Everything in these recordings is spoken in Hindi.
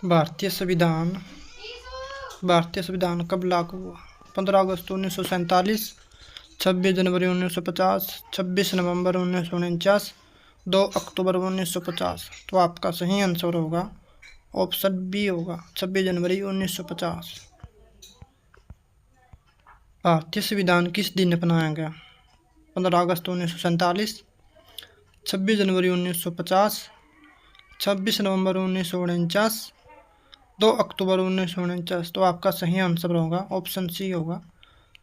भारतीय संविधान भारतीय संविधान कब लागू हुआ? 15 अगस्त 1947, 26 जनवरी 1950, 26 नवंबर 1949, 2 अक्टूबर 1950। तो आपका सही आंसर होगा ऑप्शन बी होगा 26 जनवरी 1950। भारतीय संविधान किस दिन अपनाया गया? 15 अगस्त 1947, 26 जनवरी 1950, 26 नवंबर 1949, 2 अक्टूबर 1949। तो आपका सही आंसर होगा ऑप्शन सी होगा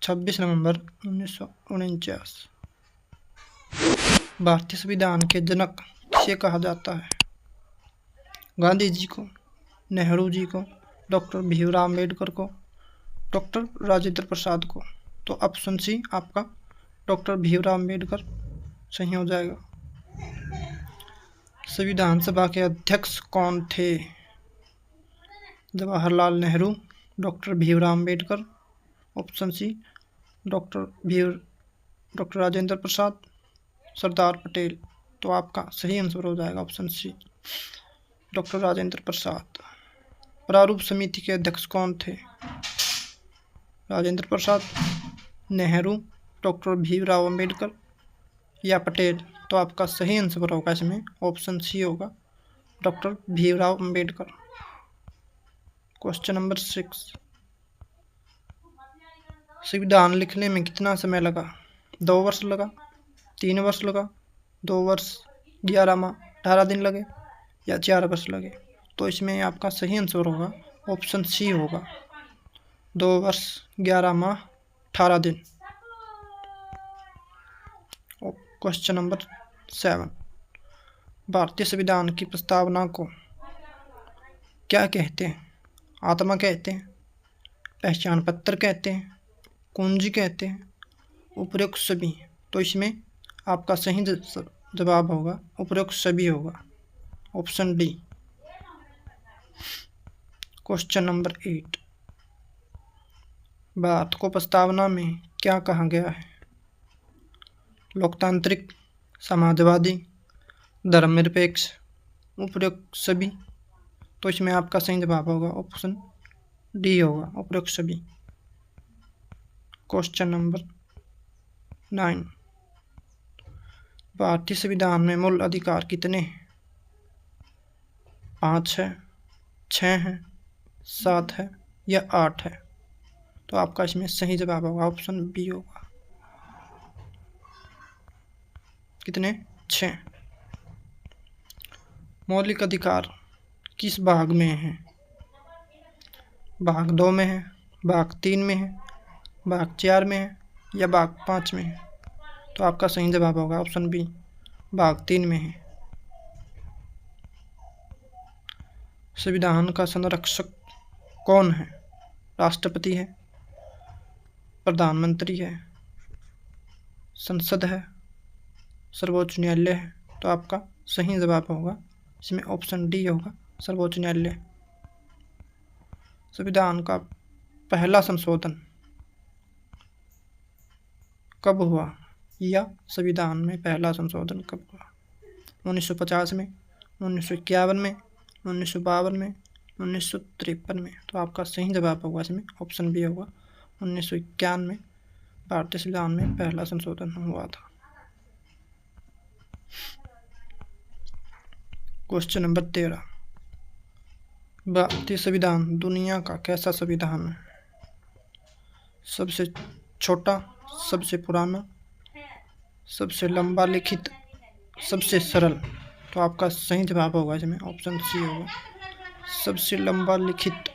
26 नवंबर 1949। भारतीय संविधान के जनक किसे कहा जाता है? गांधी जी को, नेहरू जी को, डॉक्टर भीमराव अम्बेडकर को, डॉक्टर राजेंद्र प्रसाद को। तो ऑप्शन सी आपका डॉक्टर भीमराव अम्बेडकर सही हो जाएगा। संविधान सभा के अध्यक्ष कौन थे? Jawaharlal Nehru, doctor Bhimrao Ambedkar, option C doctor Rajendra Prasad, Sardar Patel. तो आपका सही आंसर हो जाएगा option C doctor Rajendra Prasad. प्रारूप समिति के अध्यक्ष कौन थे? राजेंद्र प्रसाद, नेहरू, डॉक्टर भीमराव अम्बेडकर या पटेल। तो आपका सही आंसर होगा इसमें ऑप्शन सी होगा doctor Bhimrao Ambedkar. Question number 6, संविधान लिखने में कितना समय लगा? 2 वर्ष लगा, 3 वर्ष लगा, 2 वर्ष 11 माह 18 दिन लगे या 4 वर्ष लगे? तो इसमें आपका सही आंसर होगा ऑप्शन सी होगा 2 वर्ष 11 माह 18 दिन। क्वेश्चन नंबर 7, भारतीय संविधान की प्रस्तावना को क्या कहते हैं? आत्मा कहते हैं, पहचान पत्र कहते हैं, कुंजी कहते हैं, उपरोक्त सभी। तो इसमें आपका सही जवाब होगा उपरोक्त सभी होगा option D. Question number 8, Bharat को प्रस्तावना में क्या कहा गया है? लोकतांत्रिक, समाजवादी, धर्मनिरपेक्ष, उपरोक्त सभी। तो इसमें आपका सही जवाब होगा ऑप्शन डी होगा उपरोक्त सभी। क्वेश्चन नंबर 9, भारतीय संविधान में मूल अधिकार कितने हैं? 5 है, 6 है, 7 है या 8 है? तो आपका इसमें सही जवाब होगा ऑप्शन बी होगा कितने? 6। मौलिक अधिकार किस भाग में है? भाग 2 में है, भाग 3 में है, भाग 4 में है या भाग 5 में है? तो आपका सही जवाब होगा ऑप्शन बी भाग 3 में है। संविधान का संरक्षक कौन है? राष्ट्रपति है, प्रधानमंत्री है, संसद है, सर्वोच्च न्यायालय है? तो आपका सही जवाब होगा इसमें ऑप्शन डी होगा सर्वोच्च न्यायालय। संविधान का पहला संशोधन कब हुआ या संविधान में पहला संशोधन कब हुआ? 1950 में, 1951 में, 1952 में, 1953 में? तो आपका सही जवाब होगा इसमें ऑप्शन बी होगा 1951 में भारतीय संविधान में पहला संशोधन हुआ था। क्वेश्चन नंबर 13, भारतीय संविधान दुनिया का कैसा संविधान है? सबसे छोटा, सबसे पुराना, सबसे लंबा लिखित, सबसे सरल? तो आपका सही जवाब होगा इसमें ऑप्शन सी होगा सबसे लंबा लिखित।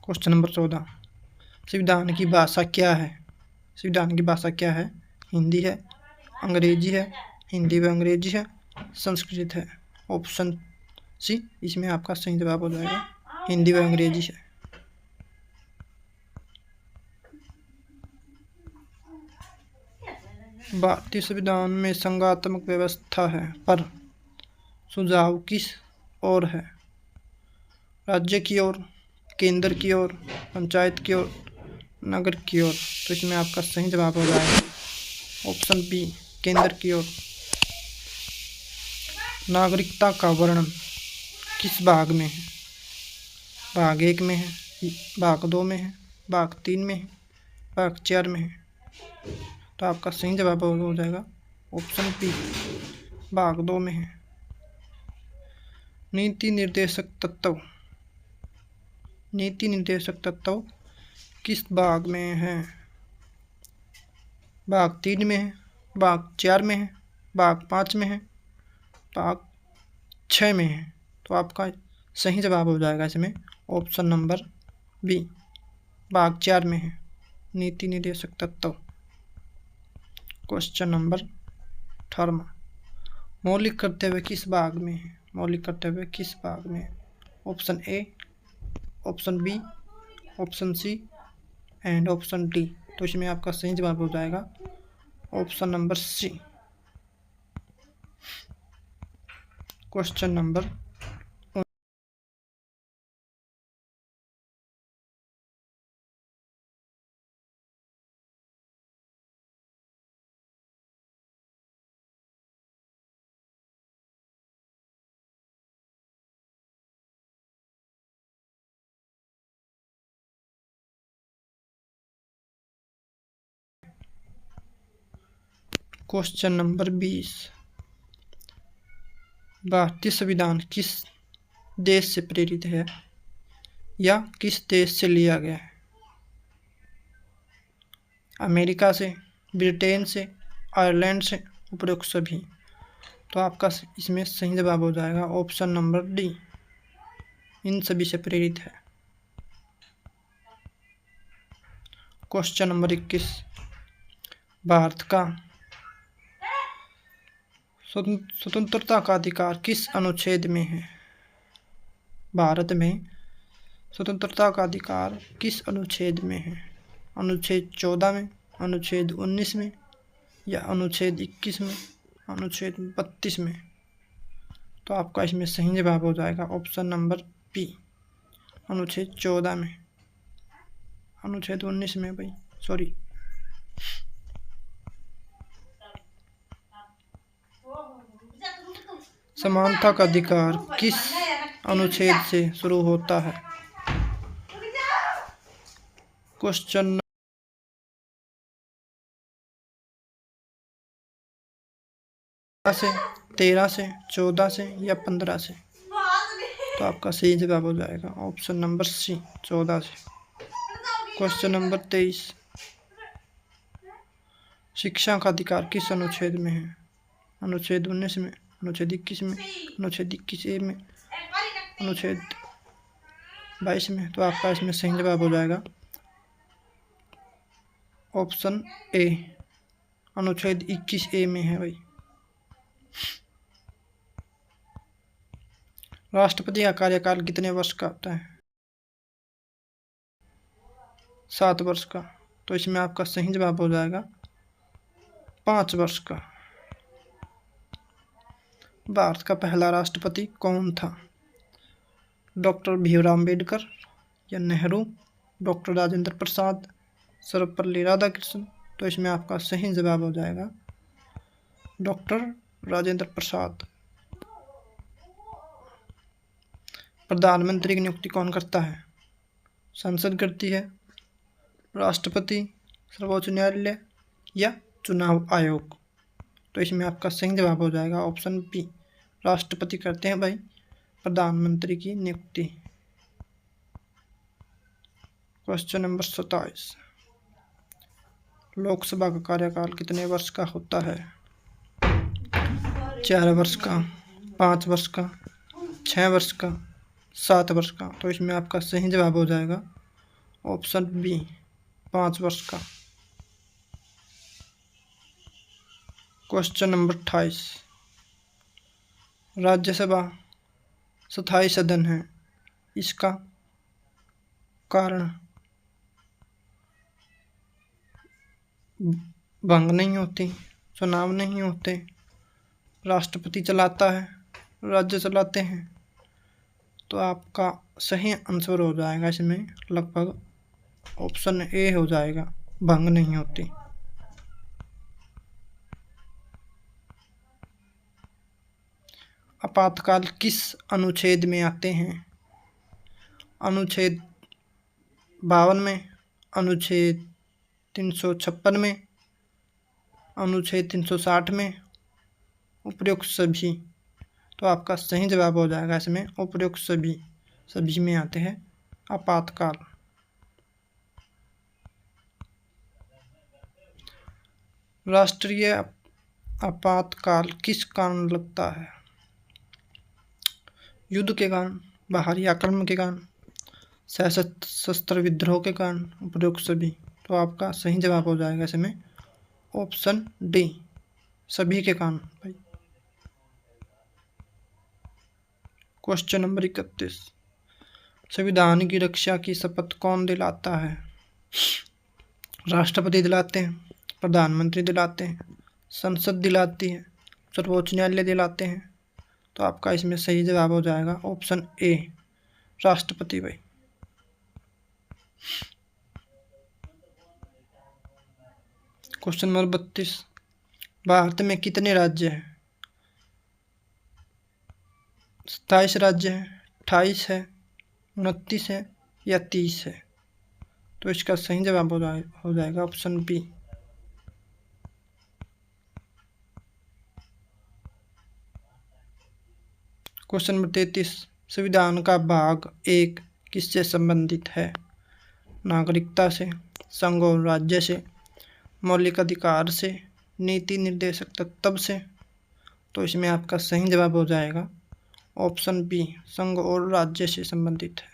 क्वेश्चन नंबर 14, संविधान की भाषा क्या है? संविधान की भाषा क्या है? हिंदी है, अंग्रेजी है, हिंदी व अंग्रेजी है, संस्कृत है? ऑप्शन सी इसमें आपका सही जवाब हो जाएगा हिंदी व अंग्रेजी है। भारतीय संविधान में संघात्मक व्यवस्था है पर सुझाव किस ओर है? राज्य की ओर, केंद्र की ओर, पंचायत की ओर, नगर की ओर? तो इसमें आपका सही जवाब हो जाएगा ऑप्शन बी केंद्र की ओर। नागरिकता का वर्णन किस भाग में है? भाग 1 में है, भाग 2 में है, भाग 3 में है, भाग 4 में है? तो आपका सही जवाब हो जाएगा ऑप्शन बी, भाग 2 में है। नीति निर्देशक तत्व, नीति निर्देशक तत्व किस भाग में है? भाग 3 में है, भाग 4 में है, भाग 5 में है, भाग 6 में है? तो आपका सही जवाब हो जाएगा इसमें ऑप्शन नंबर बी, भाग 4 में है नीति निर्देशक तत्व। क्वेश्चन नंबर 18, मौलिक कर्तव्य किस भाग में है? मौलिक कर्तव्य किस भाग में है? Option A, option B, option C and option D. तो इसमें आपका सही जवाब हो जाएगा option number C. Question number question number 20, भारतीय संविधान किस देश से प्रेरित है या किस देश से लिया गया है? अमेरिका से, ब्रिटेन से, आयरलैंड से, उपरोक्त सभी? तो आपका इसमें सही जवाब हो जाएगा ऑप्शन नंबर डी, इन सभी से प्रेरित है। क्वेश्चन नंबर 21, भारत का स्वतंत्रता का अधिकार किस अनुच्छेद में है? भारत में स्वतंत्रता का अधिकार किस अनुच्छेद में है? अनुच्छेद 14 में, अनुच्छेद 19 में या अनुच्छेद 21 में, अनुच्छेद 32 में? तो आपका इसमें सही जवाब हो जाएगा ऑप्शन नंबर बी, अनुच्छेद 14 में। अनुच्छेद 19 में भाई, सॉरी। समानता का अधिकार किस अनुच्छेद से शुरू होता है? क्वेश्चन से, 13 से, 14 से या 15 से? तो आपका सही जवाब हो जाएगा ऑप्शन नंबर सी, 14 से। क्वेश्चन नंबर 23, शिक्षा का अधिकार किस अनुच्छेद में है? अनुच्छेद 19 में, अनुच्छेद 21 में, अनुच्छेद 21A में, अनुच्छेद 22 में? तो आपका इसमें सही जवाब हो जाएगा ऑप्शन ए, अनुच्छेद 21A में है भाई। राष्ट्रपति का कार्यकाल कितने वर्ष का होता है? 7 वर्ष का। तो इसमें आपका सही जवाब हो जाएगा 5 वर्ष का। भारत का पहला राष्ट्रपति कौन था? डॉक्टर भीमराव अम्बेडकर या नेहरू, डॉक्टर राजेंद्र प्रसाद, सर्वपल्ली राधाकृष्णन? तो इसमें आपका सही जवाब हो जाएगा डॉक्टर राजेंद्र प्रसाद। प्रधानमंत्री की नियुक्ति कौन करता है? संसद करती है, राष्ट्रपति, सर्वोच्च न्यायालय या चुनाव आयोग? तो इसमें आपका सही जवाब हो जाएगा ऑप्शन बी, राष्ट्रपति करते हैं भाई प्रधानमंत्री की नियुक्ति। क्वेश्चन नंबर 27, लोकसभा का कार्यकाल कितने वर्ष का होता है? 4 वर्ष का, 5 वर्ष का, 6 वर्ष का, 7 वर्ष का? तो इसमें आपका सही जवाब हो जाएगा ऑप्शन बी, 5 वर्ष का। क्वेश्चन नंबर 28, राज्यसभा स्थायी सदन है, इसका कारण? भंग नहीं होती, चुनाव नहीं होते, राष्ट्रपति चलाता है, राज्य चलाते हैं? तो आपका सही आंसर हो जाएगा इसमें लगभग ऑप्शन ए हो जाएगा, भंग नहीं होती। आपातकाल किस अनुच्छेद में आते हैं? अनुच्छेद 52 में, अनुच्छेद 356 में, अनुच्छेद 360 में, उपयुक्त सभी। तो आपका सही जवाब हो जाएगा इसमें उपयुक्त सभी में आते हैं आपातकाल। राष्ट्रीय आपातकाल किस कारण लगता है? युद्ध के कारण, बाहरी आक्रमण के कारण, सशस्त्र विद्रोह के कारण, उपयुक्त सभी। तो आपका सही जवाब हो जाएगा इसमें ऑप्शन डी, सभी के कारण भाई। क्वेश्चन नंबर 31, संविधान की रक्षा की शपथ कौन दिलाता है? राष्ट्रपति दिलाते हैं, प्रधानमंत्री दिलाते हैं, संसद दिलाती है, सर्वोच्च न्यायालय दिलाते हैं। तो आपका इसमें सही जवाब हो जाएगा ऑप्शन ए, राष्ट्रपति भाई। क्वेश्चन नंबर 32, भारत में कितने राज्य हैं? 27 राज्य हैं, 28 है, 29 है या 30 है? तो इसका सही जवाब हो जाएगा ऑप्शन बी। क्वेश्चन नंबर 33, संविधान का भाग 1 किससे संबंधित है? नागरिकता से, संघ और राज्य से, मौलिक अधिकार से, नीति निर्देशक तत्व से। तो इसमें आपका सही जवाब हो जाएगा ऑप्शन बी, संघ और राज्य से संबंधित है।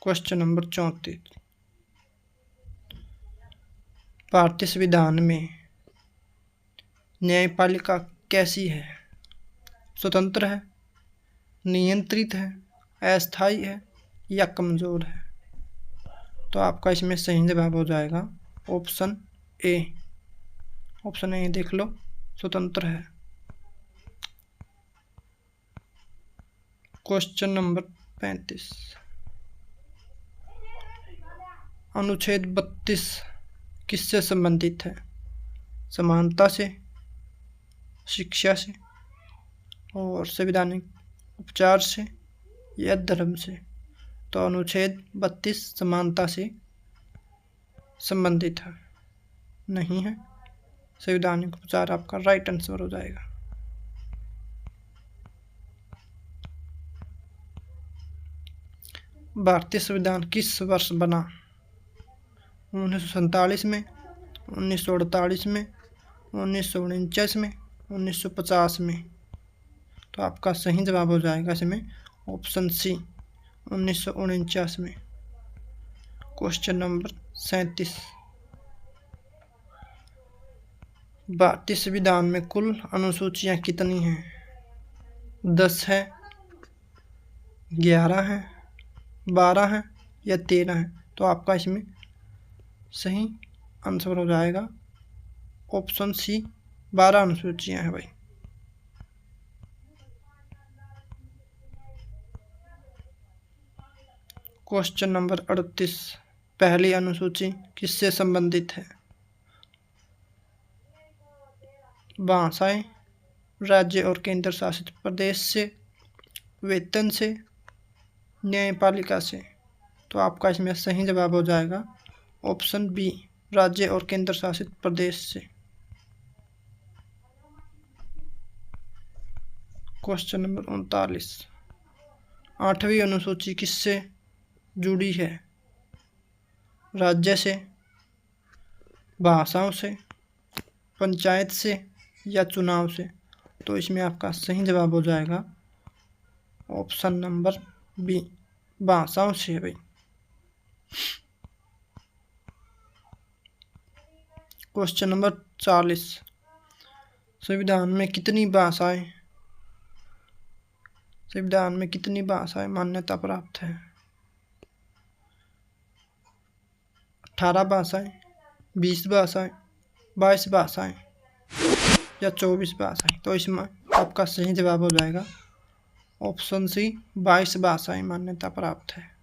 क्वेश्चन नंबर 34, भारतीय संविधान में न्यायपालिका कैसी है? स्वतंत्र है, नियंत्रित है, अस्थायी है या कमजोर है? तो आपका इसमें सही जवाब हो जाएगा ऑप्शन ए। ऑप्शन ए देख लो, स्वतंत्र है। क्वेश्चन नंबर 35, अनुच्छेद 32 किससे संबंधित है? समानता से, शिक्षा से और संवैधानिक उपचार से या धर्म से? तो अनुच्छेद 32 समानता से संबंधित है, नहीं है। संवैधानिक उपचार आपका राइट आंसर हो जाएगा। भारतीय संविधान किस वर्ष बना? 1947 में, 1948 में, 1949 में, 1950 में? तो आपका सही जवाब हो जाएगा इसमें ऑप्शन सी, 1949 में। क्वेश्चन नंबर 37, भारतीय संविधान में कुल अनुसूचियां कितनी हैं? 10 है, 11 है, 12 है या 13 है? तो आपका इसमें सही आंसर हो जाएगा ऑप्शन सी, 12 अनुसूचियां हैं भाई। क्वेश्चन नंबर 38, पहली अनुसूची किससे संबंधित है? भाषाएं, राज्य और केंद्र शासित प्रदेश से, वेतन से, न्यायपालिका से? तो आपका इसमें सही जवाब हो जाएगा ऑप्शन बी, राज्य और केंद्र शासित प्रदेश से। क्वेश्चन नंबर 39, 8वीं अनुसूची किससे जुड़ी है? राज्य से, भाषाओं से, पंचायत से या चुनाव से? तो इसमें आपका सही जवाब हो जाएगा ऑप्शन नंबर बी, भाषाओं से भाई। क्वेश्चन नंबर 40, संविधान में कितनी भाषाएं मान्यता प्राप्त है? 18 भाषाएं, 20 भाषाएं, 22 भाषाएं या 24 भाषाएं? तो इसमें आपका सही जवाब हो जाएगा ऑप्शन सी, 22 भाषाएं मान्यता प्राप्त है।